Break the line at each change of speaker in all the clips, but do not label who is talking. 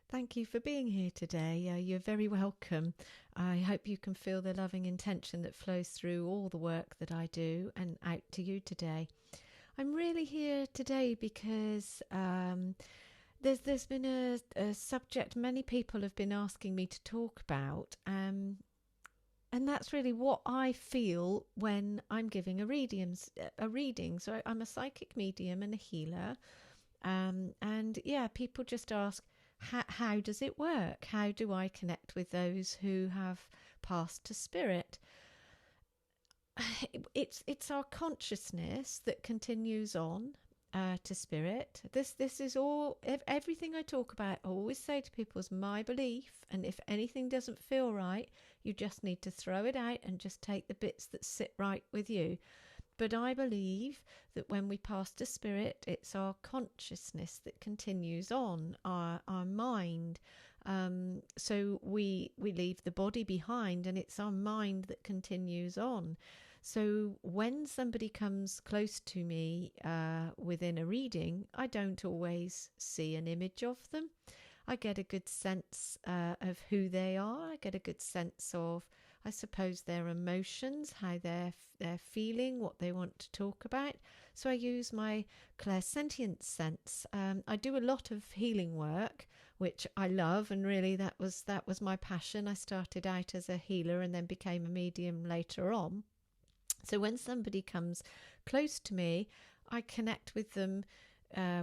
Thank you for being here today. You're very welcome. I hope you can feel the loving intention that flows through all the work that I do and out to you today. I'm really here today because there's been a subject many people have been asking me to talk about, and that's really what I feel when I'm giving a reading. So I'm a psychic medium and a healer, and yeah, people just ask, how does it work? How do I connect with those who have passed to spirit? It's our consciousness that continues on to spirit. This is all, everything I talk about, I always say to people, is my belief, and if anything doesn't feel right, you just need to throw it out and just take the bits that sit right with you. But I believe that when we pass to spirit, it's our consciousness that continues on, our mind. So we leave the body behind, and it's our mind that continues on. So when somebody comes close to me within a reading, I don't always see an image of them. I get a good sense of who they are. I get a good sense of, I suppose, their emotions, how they're feeling, what they want to talk about. So I use my clairsentient sense. I do a lot of healing work, which I love, and really that was my passion. I started out as a healer and then became a medium later on. So when somebody comes close to me, I connect with them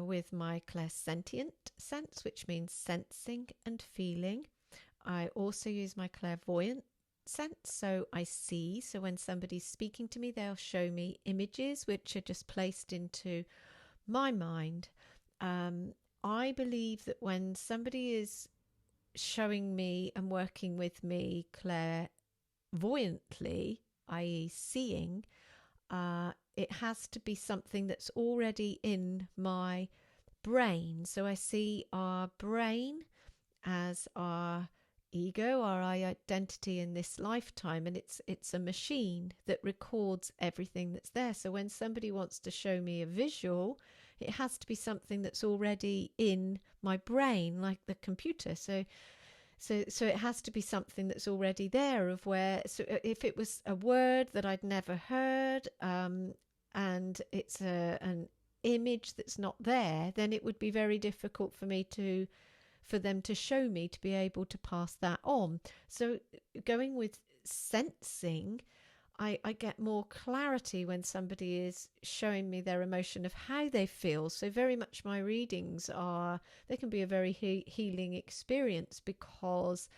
with my clairsentient sense, which means sensing and feeling. I also use my clairvoyant sense, so I see. So when somebody's speaking to me, they'll show me images which are just placed into my mind. I believe that when somebody is showing me and working with me clairvoyantly, i.e. seeing, it has to be something that's already in my brain. So I see our brain as our ego, our identity in this lifetime, and it's a machine that records everything that's there. So when somebody wants to show me a visual, it has to be something that's already in my brain, like the computer. So it has to be something that's already there, of where, so if it was a word that I'd never heard, and it's an image that's not there, then it would be very difficult for them to show me to be able to pass that on. So going with sensing, I get more clarity when somebody is showing me their emotion of how they feel. So very much my readings they can be a very healing experience, because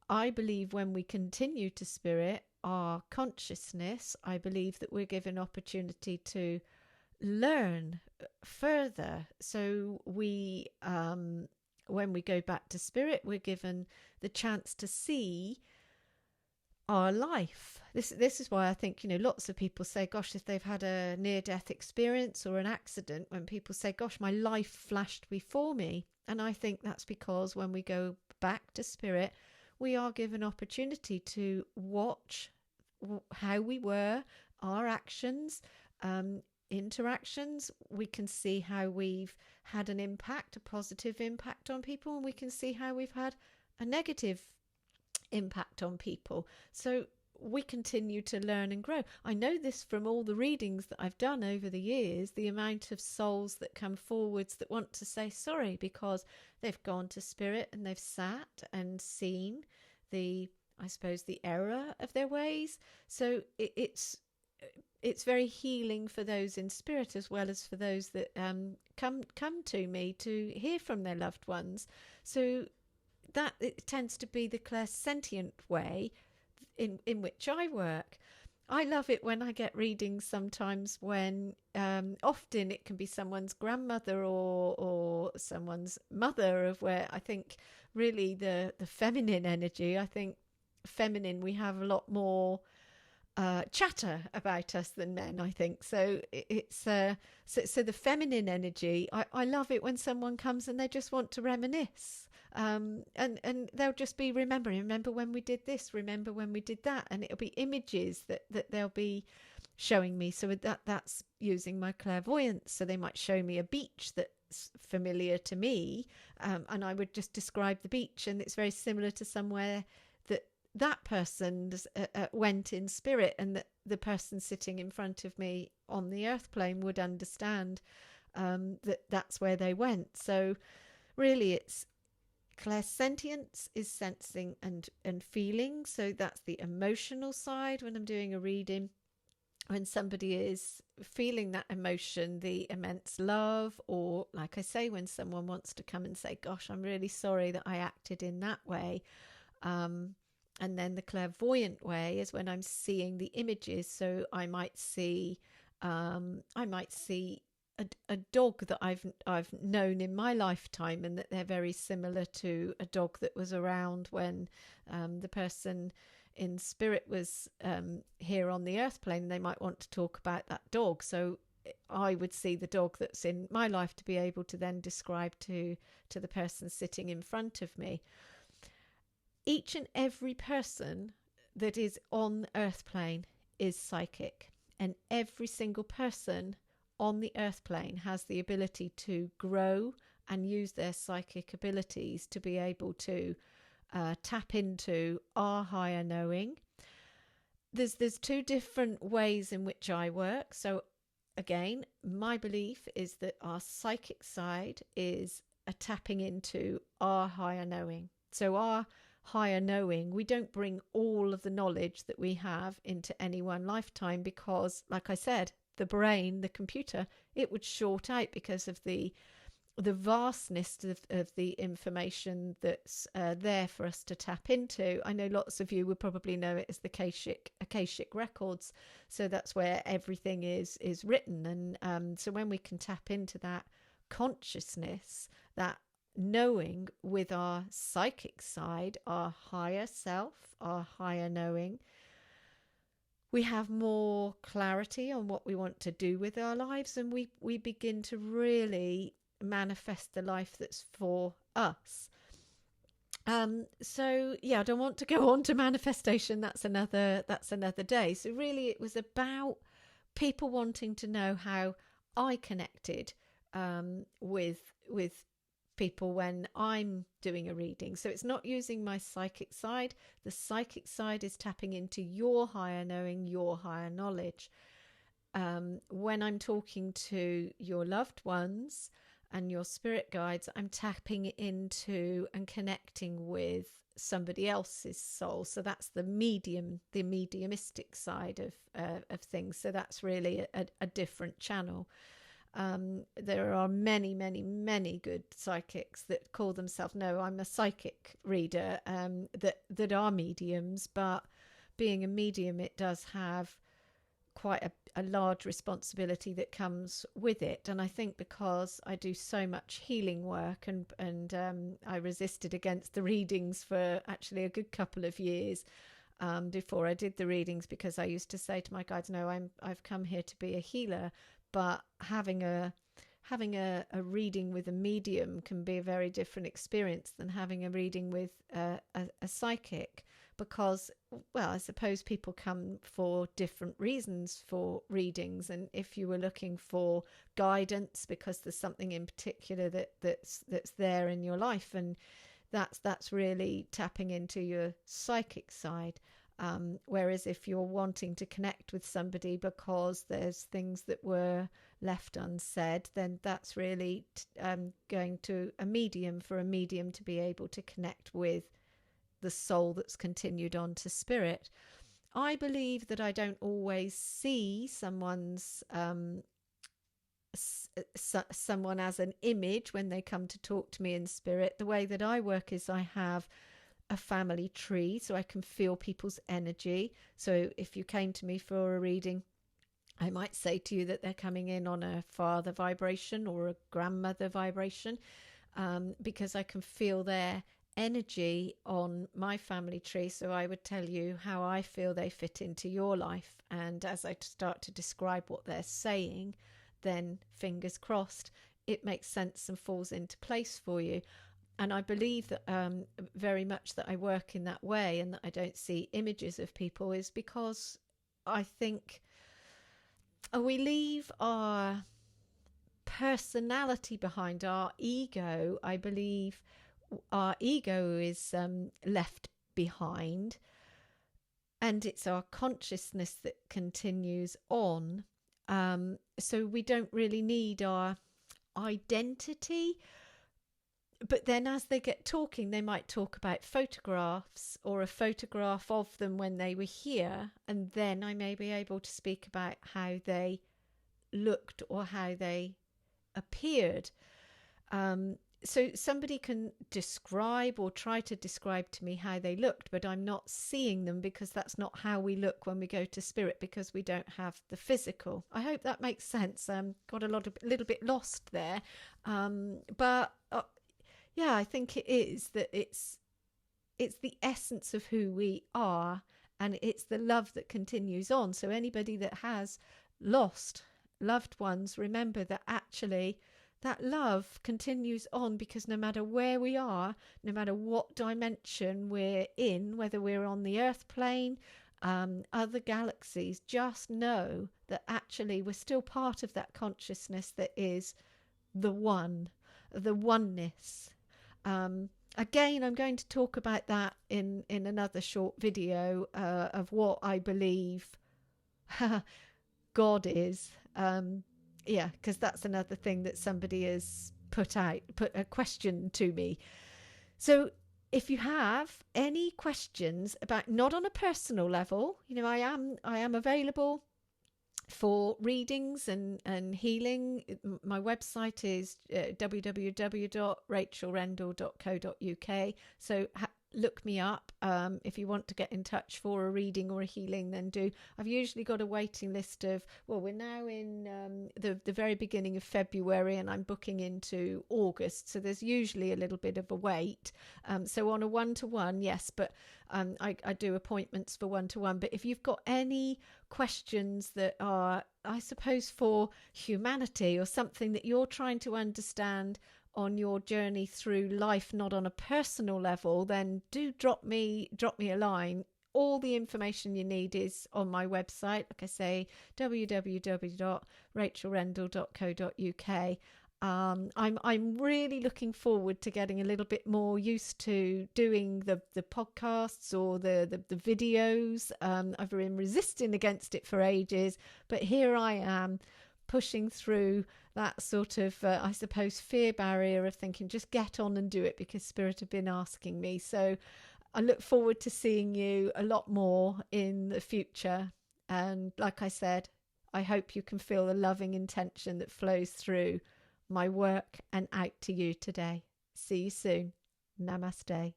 I believe when we continue to spirit, our consciousness, I believe that we're given opportunity to learn further. So when we go back to spirit, we're given the chance to see our life. This is why I think, lots of people say, gosh, if they've had a near-death experience or an accident, when people say, gosh, my life flashed before me. And I think that's because when we go back to spirit, we are given opportunity to watch how we were, our actions, interactions. We can see how we've had an impact, a positive impact on people, and we can see how we've had a negative impact on people. So we continue to learn and grow. I know this from all the readings that I've done over the years, the amount of souls that come forwards that want to say sorry because they've gone to spirit and they've sat and seen the error of their ways. So it's very healing for those in spirit, as well as for those that come to me to hear from their loved ones. So that it tends to be the clairsentient way in which I work. I love it when I get readings sometimes when often it can be someone's grandmother or someone's mother, of where I think really the feminine energy, I think feminine, we have a lot more chatter about us than men, I think. So it's so the feminine energy. I love it when someone comes and they just want to reminisce. And they'll just be remember when we did this, remember when we did that, and it'll be images that they'll be showing me. So that's using my clairvoyance. So they might show me a beach that's familiar to me, and I would just describe the beach, and it's very similar to somewhere that person went in spirit, and that the person sitting in front of me on the earth plane would understand that's where they went. So really it's clairsentience is sensing and feeling. So that's the emotional side when I'm doing a reading. When somebody is feeling that emotion, the immense love, or like I say, when someone wants to come and say, gosh, I'm really sorry that I acted in that way. And then the clairvoyant way is when I'm seeing the images. So I might see a dog that I've known in my lifetime, and that they're very similar to a dog that was around when the person in spirit was here on the earth plane. They might want to talk about that dog. So I would see the dog that's in my life to be able to then describe to the person sitting in front of me. Each and every person that is on the earth plane is psychic, and every single person on the earth plane has the ability to grow and use their psychic abilities to be able to tap into our higher knowing. There's two different ways in which I work. So again, my belief is that our psychic side is a tapping into our higher knowing. So our higher knowing, we don't bring all of the knowledge that we have into any one lifetime, because like I said, the brain, the computer, it would short out because of the vastness of the information that's there for us to tap into. I know lots of you would probably know it as the Akashic records. So that's where everything is written. And so when we can tap into that consciousness, that knowing with our psychic side, our higher self, our higher knowing, we have more clarity on what we want to do with our lives, and we begin to really manifest the life that's for us. So yeah, I don't want to go on to manifestation. That's another day. So really it was about people wanting to know how I connected with people when I'm doing a reading. So it's not using my psychic side. The psychic side is tapping into your higher knowing, your higher knowledge. When I'm talking to your loved ones and your spirit guides, I'm tapping into and connecting with somebody else's soul. So that's the mediumistic side of things. So that's really a different channel. There are many, many, many good psychics that call themselves, no, I'm a psychic reader, that are mediums, but being a medium, it does have quite a large responsibility that comes with it. And I think because I do so much healing work, and I resisted against the readings for actually a good couple of years before I did the readings, because I used to say to my guides, no, I've come here to be a healer. But having a reading with a medium can be a very different experience than having a reading with a psychic, because, well, I suppose people come for different reasons for readings. And if you were looking for guidance because there's something in particular that's there in your life, and that's really tapping into your psychic side. Whereas if you're wanting to connect with somebody because there's things that were left unsaid, then that's really going to a medium, for a medium to be able to connect with the soul that's continued on to spirit. I believe that I don't always see someone as an image when they come to talk to me in spirit. The way that I work is I have a family tree, so I can feel people's energy. So if you came to me for a reading, I might say to you that they're coming in on a father vibration or a grandmother vibration, because I can feel their energy on my family tree, so I would tell you how I feel they fit into your life. And as I start to describe what they're saying, then fingers crossed, it makes sense and falls into place for you. And I believe that very much that I work in that way, and that I don't see images of people, is because I think we leave our personality behind, our ego. I believe our ego is left behind, and it's our consciousness that continues on. So we don't really need our identity. But then as they get talking, they might talk about photographs or a photograph of them when they were here. And then I may be able to speak about how they looked or how they appeared. So somebody can describe or try to describe to me how they looked, but I'm not seeing them, because that's not how we look when we go to spirit, because we don't have the physical. I hope that makes sense. Got a little bit lost there. But yeah, I think it is that it's the essence of who we are, and it's the love that continues on. So anybody that has lost loved ones, remember that actually that love continues on, because no matter where we are, no matter what dimension we're in, whether we're on the earth plane, other galaxies, just know that actually we're still part of that consciousness that is the one, the oneness. Again, I'm going to talk about that in another short video of what I believe God is. Yeah, because that's another thing that somebody has put a question to me. So if you have any questions about, not on a personal level, I am available for readings and healing. My website is www.rachelrendell.co.uk. So look me up. If you want to get in touch for a reading or a healing, then do. I've usually got a waiting list of, well, we're now in the very beginning of February, and I'm booking into August. So there's usually a little bit of a wait. So on a one-to-one, yes, but I do appointments for one-to-one. But if you've got any questions that are, I suppose, for humanity, or something that you're trying to understand on your journey through life, not on a personal level, then do drop me a line. All the information you need is on my website, like I say, www.rachelrendell.co.uk. I'm really looking forward to getting a little bit more used to doing the podcasts or the videos. I've been resisting against it for ages, but here I am, pushing through that sort of, I suppose, fear barrier of thinking, just get on and do it, because Spirit have been asking me. So I look forward to seeing you a lot more in the future. And like I said, I hope you can feel the loving intention that flows through my work and out to you today. See you soon. Namaste.